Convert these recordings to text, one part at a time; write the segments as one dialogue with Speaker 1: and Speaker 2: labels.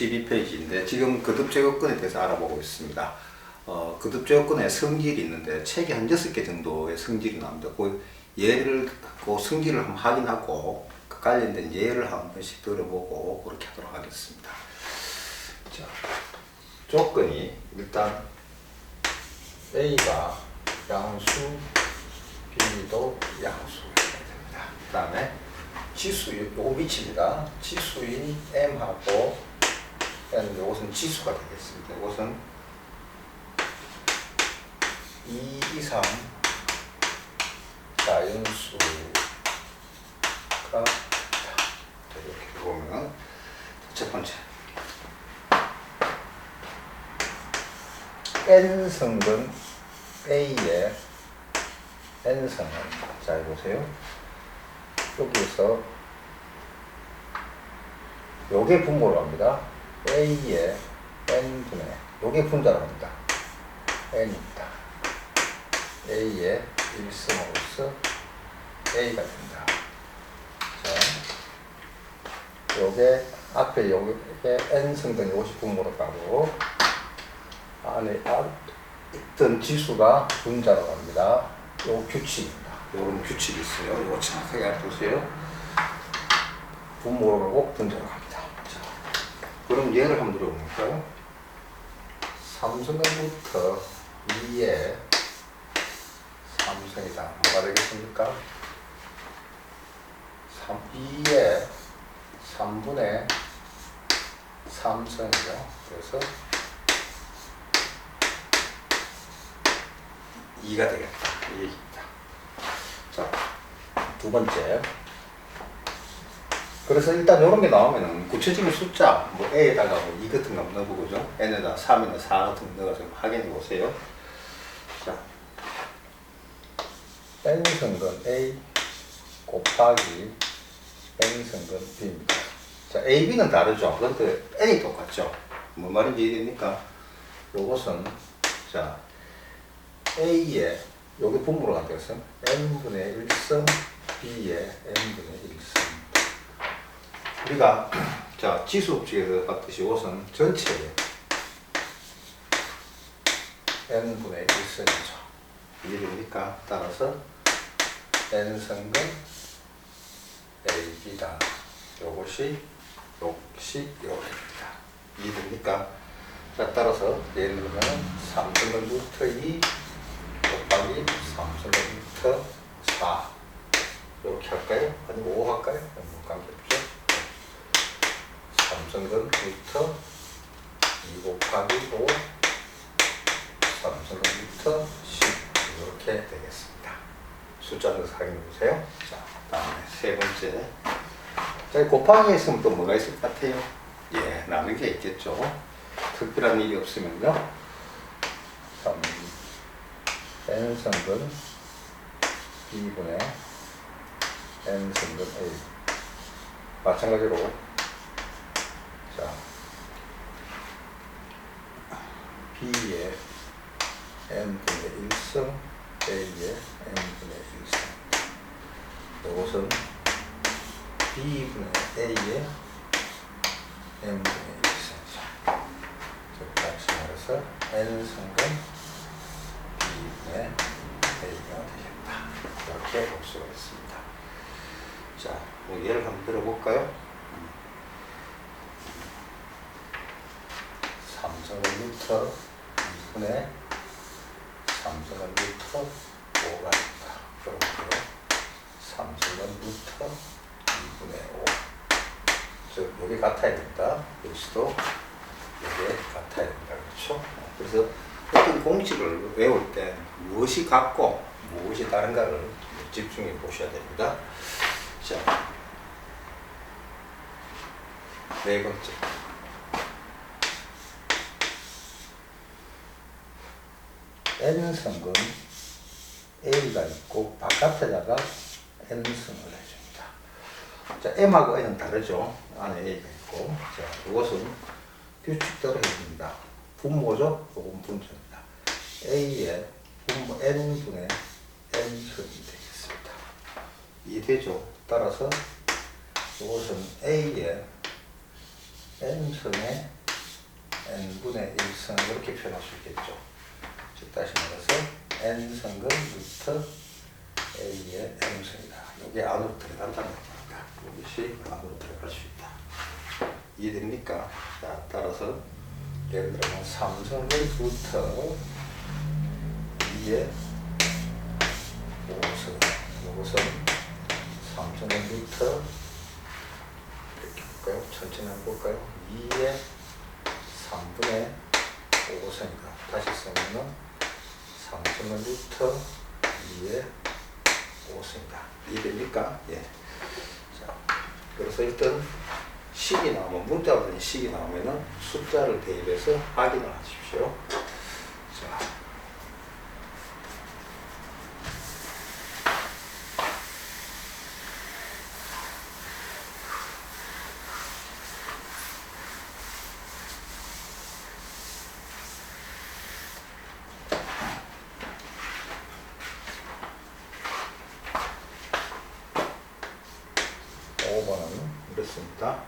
Speaker 1: 12페이지인데 지금 거듭제곱근에 대해서 알아보고 있습니다. 거듭제곱근에 성질이 있는데 책이 한 6개 정도의 성질이 나옵니다. 그 예를, 그 성질을 한번 확인하고 그 관련된 예를 한 번씩 들어보고 그렇게 하도록 하겠습니다. 자, 조건이 일단 A가 양수, B도 양수가 됩니다. 그 다음에 지수, 요거 위치입니다. 지수인 M하고 N은 요것은 지수가 되겠습니다. 요것은 2 이상 자연수가 이렇게 보면 첫 번째 N성분 A의 N성은 자 보세요. 여기에서 요게 분모로 합니다. A의 N분의 요게 분자로 합니다. N입니다. A의 일성으로서 A가 됩니다. 자, 요게 앞에 요게 N성분 요것이 분모로 가고 안에 있던 지수가 분자로 갑니다. 요 규칙입니다. 요런 규칙이 있어요. 이거 정확하게 알아두세요. 분모로 가고 분자로 갑니다. 자, 그럼 예를 한번 들어볼까요? 삼성부터 2의 삼성이다. 뭐가 되겠습니까? 2의 3분의 삼성이죠. 그래서 2가 되겠다. 이 얘기입니다. 자, 두 번째. 그래서 일단 이런 게 나오면은 구체적인 숫자, 뭐 A에다가 뭐 2 같은 거 넣어보고, 그죠? N에다 3이나 4 같은 거 넣어서 확인해 보세요. 자, N성분 A 곱하기 N성분 B입니다. 자, A, B는 다르죠? 그런데 N이 똑같죠? 뭐 말인지 이해됩니까? 요것은, 자, A의 여기 분모로 간다고 해서 N분의 1성 B의 N분의 1성. 우리가 자 지수법칙에서 봤듯이 이것은 전체의 N분의 1성이죠. 이해됩니까? 따라서 N성분 AB다. 요것이 요겁니다. 이해됩니까? 자, 따라서 예를 들면 3성분 루트 2 곱하기 3성분 4 이렇게 할까요? 아니면 5 할까요? 뭐 관계없죠? 3성분 루트 2 곱하기 5 3성분 루트 10 이렇게 되겠습니다. 숫자 넣어서 확인해 보세요. 자, 다음에 세 번째. 자, 곱하기 있으면 또 뭐가 있을 것 같아요? 예, 나눈 게 있겠죠. 특별한 일이 없으면요. 3 N성분 B분의 N성분 A. 마찬가지로, 자, B의 N분의 1성, A의 N분의 1성. 이것은 B분의 A의 N분의 1성이죠. 다시 말해서 N성분 B분의 A가 되겠다. 이렇게 볼 수가 있습니다. 자, 뭐 예를 한번 들어볼까요? 삼성은 루트 2분의 삼성은 루트 5가 있다. 그러므로 삼성은 루트 2분의 5. 즉, 여기 같아야 된다. 여기서도 여기에 같아야 된다. 그렇죠? 그래서 어떤 공식을 외울 때 무엇이 같고 무엇이 다른가를 집중해 보셔야 됩니다. 자, 네 번째. N성분 A가 있고 바깥에다가 N성을 해줍니다. 자, M하고 N은 다르죠. 안에 A가 있고. 자, 이것은 규칙대로 해줍니다. 분모죠? 이건 분모입니다. A의 분모 N분의 N선이 되겠습니다. 이해되죠? 따라서 이것은 A의 n승의 n분의 1승 이렇게 표현할 수 있겠죠. 즉 다시 말해서 n승은 루트 a의 m승이다. 이게 안으로 들어간다는 겁니다. 이것이 안으로 들어갈 수 있다. 이해됩니까? 자, 따라서 예를 들면 3승을 루트 2의 5승, 이것은 3승의 루트 이렇게 볼까요? 천천히 한번 볼까요? 2의 3분의 5승이다. 다시 쓰면은 3승의 루트 2의 5승이다. 이해됩니까? 예. 자, 그래서 일단 식이 나오면, 문자로 된 식이 나오면은 숫자를 대입해서 확인을 하십시오. 자. 5번은 이렇습니다.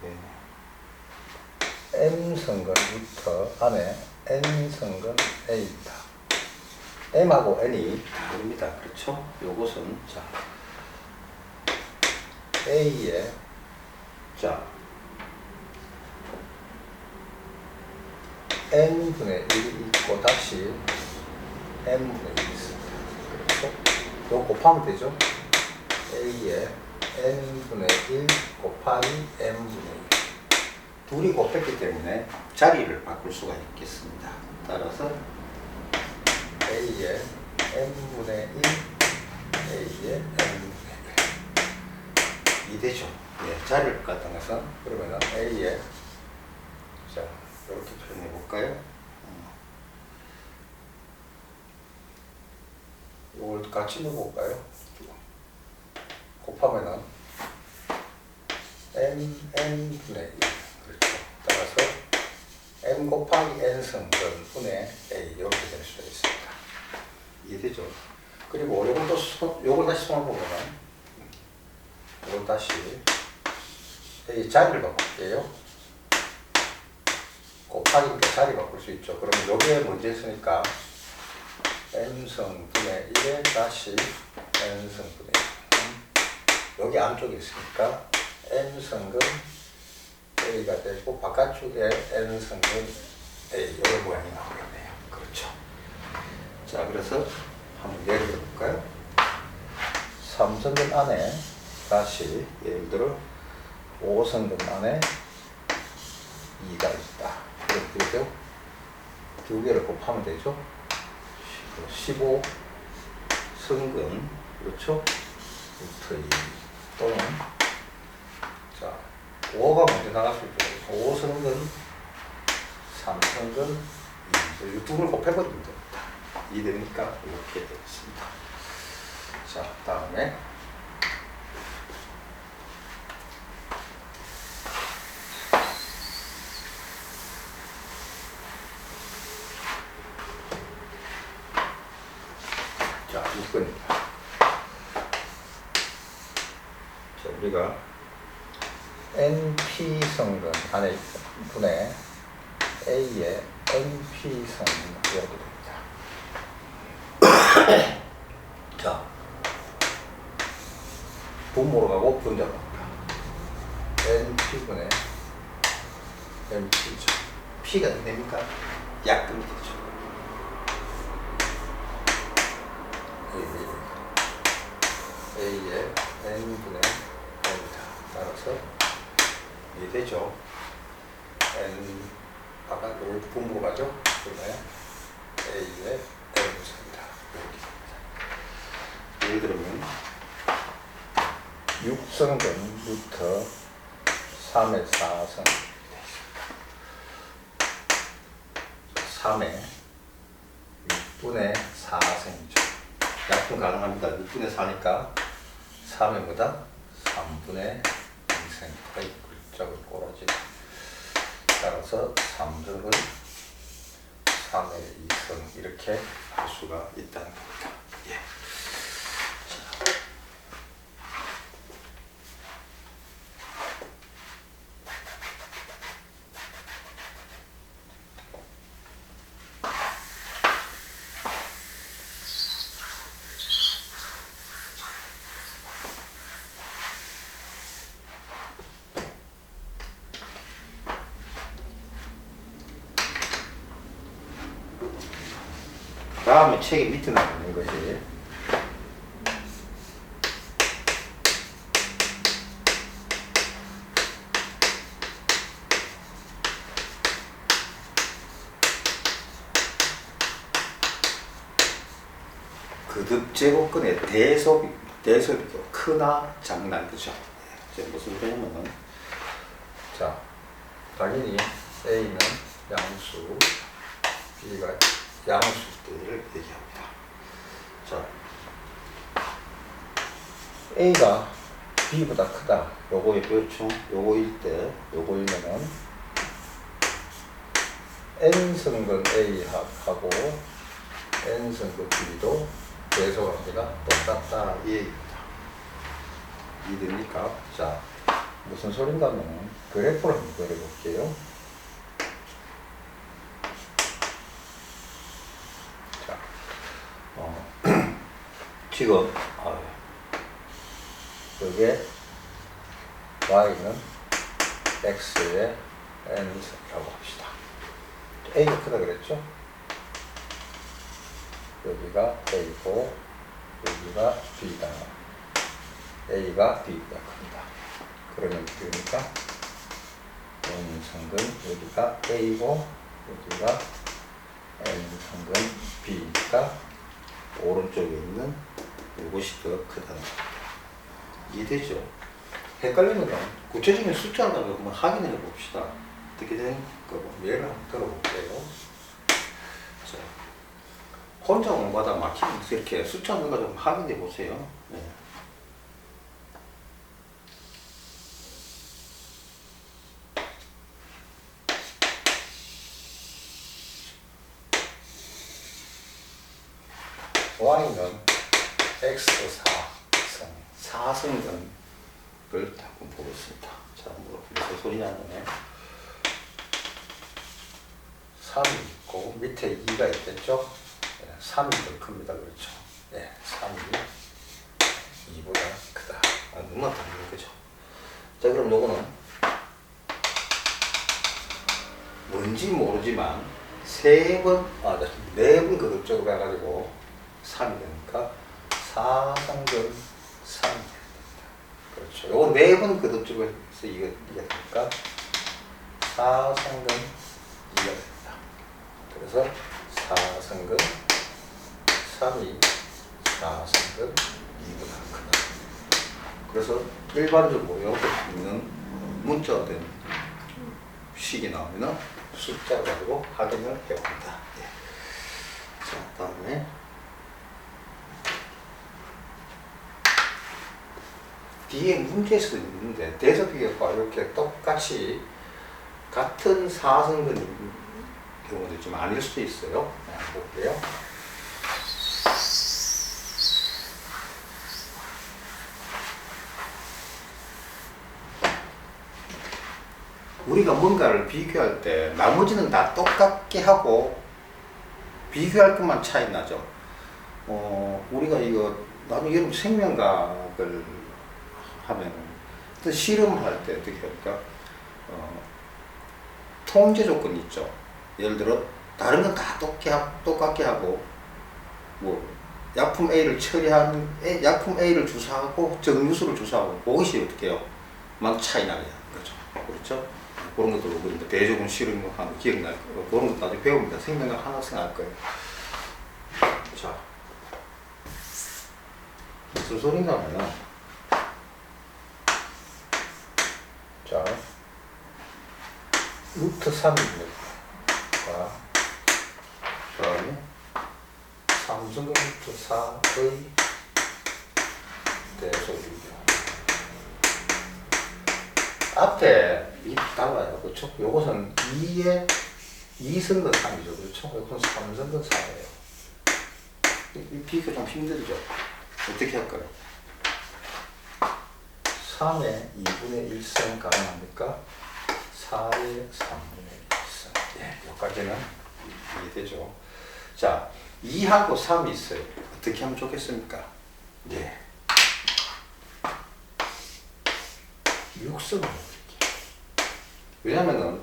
Speaker 1: 예. m승근 루트 안에 n승근 a입니다. m하고 n이 다릅니다. 그렇죠? 요것은 자 a에 자 n분의 1이 있고 다시 n분의 1이 있습니다. 그렇죠? 요거 곱하면 되죠? a에 n분의 1 곱하기 m분의 1 둘이 곱했기 때문에 자리를 바꿀 수가 있겠습니다. 따라서 a에 n분의 1 a에 n분의 1 되죠. 예, 자리를 갖다는 것은 그러면 a에 자 이렇게 표현해 볼까요? 이걸 같이 넣어볼까요? 곱하면은 n분의 1 그렇죠. 따라서 m 곱하기 n승근 분의 a 이렇게 될 수가 있습니다. 이해되죠? 그리고 요걸 다시 손해보면 요걸 다시 a 자리를 바꿀게요. 곱하기니까 자리 바꿀 수 있죠. 그러면 여기에 문제 있으니까 n승 분의 1에 다시 n승 분의 1 여기 안쪽에 있으니까 n승근 a가 되고 바깥쪽에 n승근 a 이런 모양이 나오겠네요. 그렇죠. 자 그래서 한번 예를 들어 볼까요? 3승근 안에 다시 예를 들어 5승근 안에 2가 있다. 그럼 그죠? 두 개를 곱하면 되죠. 15승근 그렇죠? 루트 2 또는 자 5가 먼저 나갈 수 있죠. 5승근 3승근 2 이 두 개를 곱해버리면 됩니다. 이해됩니까? 이렇게 되겠습니다. 자 다음에 자 6번입니다. 자 우리가 np승근 안에 분의 a의 np승근 이렇게 됩니다. 자 분모로 가고 분자로 갑니다. np분의 np죠. p가 됩니까? 약분이 되죠. a의 n분의 n이다. 따라서 이해되죠? n 아까 여기 분모로 가죠? 그러면 a의 n분입니다. 예를 들면 6승근 루트 3의 4승 3의 6분의 4승이죠. 약분 가능합니다. 6분의 4니까 3의 뭐다? 3분의 2승 거의 글자를 꼬라지. 따라서 3승은 3의 2승 이렇게 할 수가 있다는 겁니다. 예. 자. 다음에 책의 밑에 나오는 것이 거듭 제곱근의 대sob이죠. 크나 작나 그죠. 이제 무슨 소리냐면은 자 당연히 A는 양수, B가 양수들을 얘기합니다. 자 A가 B보다 크다. 요거의 그렇죠. 요거일 때 요거이면은 N승근 A하고 N승근 B도 대소관계가 똑같다 이 얘기입니다. 이해됩니까? 자 무슨 소린가 하면 그래프를 한번 그려볼게요. 자 지금 여기에 y는 x의 n라고 합시다. a가 크다 그랬죠? 여기가 a고 여기가 b다. a가 b보다 큽니다. 그러면 그러니까 n승근 여기가 a고 여기가 n승근 b니까 오른쪽에 있는 이것이 더 크다는 겁니다. 이해되죠? 헷갈리면 구체적인 숫자를 한번 확인해 봅시다. 어떻게 되는가 예를 한번 들어볼게요. 자, 혼자 공부하다 막히면서 이렇게 숫자 넣는 거 좀 확인해 보세요. 네. y는 x4승 4승근을 한번 보겠습니다. 자, 무슨 소리냐면 3이 있고 밑에 2가 있겠죠? 네, 3이 더 큽니다. 그렇죠? 네, 3이 2보다 크다. 눈만 다르는 거죠. 자, 그럼 요거는 뭔지 모르지만 4번 거듭적으로 해가지고 3이 되니까 4승근 3이 됩니다. 그렇죠. 요거 4번 거듭적으로 해서 이게 되니까 4승근 2가 됩니다. 그래서 4승근 3이 4승근 2보다 크다. 그래서 일반적으로 여기 있는 문자가 된 식이 나오면 숫자 가지고 확인을 해봅니다. 네. 자, 다음에 뒤에 문제에서도 있는데 대sob비교과 이렇게 똑같이 같은 4승근인 경우도 좀 아닐 수도 있어요. 네, 볼게요. 우리가 뭔가를 비교할 때 나머지는 다 똑같게 하고 비교할 것만 차이 나죠. 우리가 이거 나중에 여러분 생명과학을 하면 또 실험할 때 어떻게 할까? 통제 조건이 있죠. 예를 들어 다른 건 다 똑같게 하고 뭐 약품 A를 약품 A를 주사하고 정류수를 주사하고 그것이 어떻게 해요? 막 차이 나게 하는 거죠. 그렇죠? 그런 것도 우리 대조군 실험하는 거 기억날 거예요. 그런 것도 나중에 배웁니다. 생명학 하나씩 할 거예요. 자, 무슨 소리가 나면 자, 루트 3입니다. 그 다음에 3승근 루트 4의 대소비입니다. 앞에 이 달라요. 그렇죠? 요것은 2의 2승근 3이죠. 그렇죠? 이것은 3승근 4예요. 이 비교 좀 힘들죠? 어떻게 할까요? 3의 2분의 1승 가능합니까? 4의 3분의 1승. 예, 여기까지는 이해되죠? 자, 2하고 3이 있어요. 어떻게 하면 좋겠습니까? 예. 6승을 해볼게요. 왜냐면은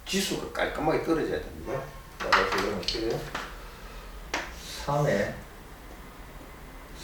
Speaker 1: 지수가 깔끔하게 떨어져야 됩니다. 그래서 이러면 어떻게 돼요? 3에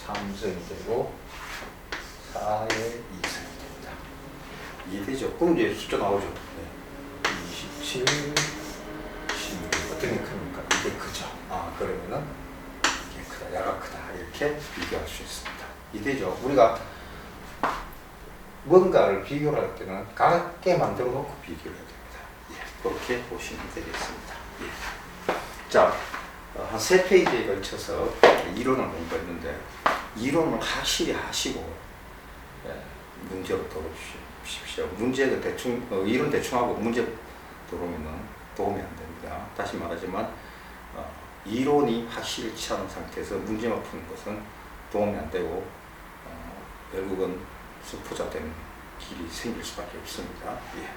Speaker 1: 3승이 되고 4에 2승이 됩니다. 이해되죠? 그럼 이제 숫자 나오죠. 네. 27, 16. 어떤 게 크니까 이게 크죠. 아, 그러면은 이게 크다, 야가 크다 이렇게 비교할 수 있습니다. 이해되죠? 우리가 뭔가를 비교를 할 때는 같게 만들어 놓고 비교를 해야 됩니다. 예, 그렇게 보시면 되겠습니다. 예. 자, 한 3페이지에 걸쳐서 이론을 공부했는데 이론을 확실히 하시고 문제로 들어주십시오. 문제가 대충 이론 대충 하고 문제 들어오면 도움이 안 됩니다. 다시 말하지만 이론이 확실치 않은 상태에서 문제만 푸는 것은 도움이 안 되고 결국은 수포자 되는 길이 생길 수밖에 없습니다. 예.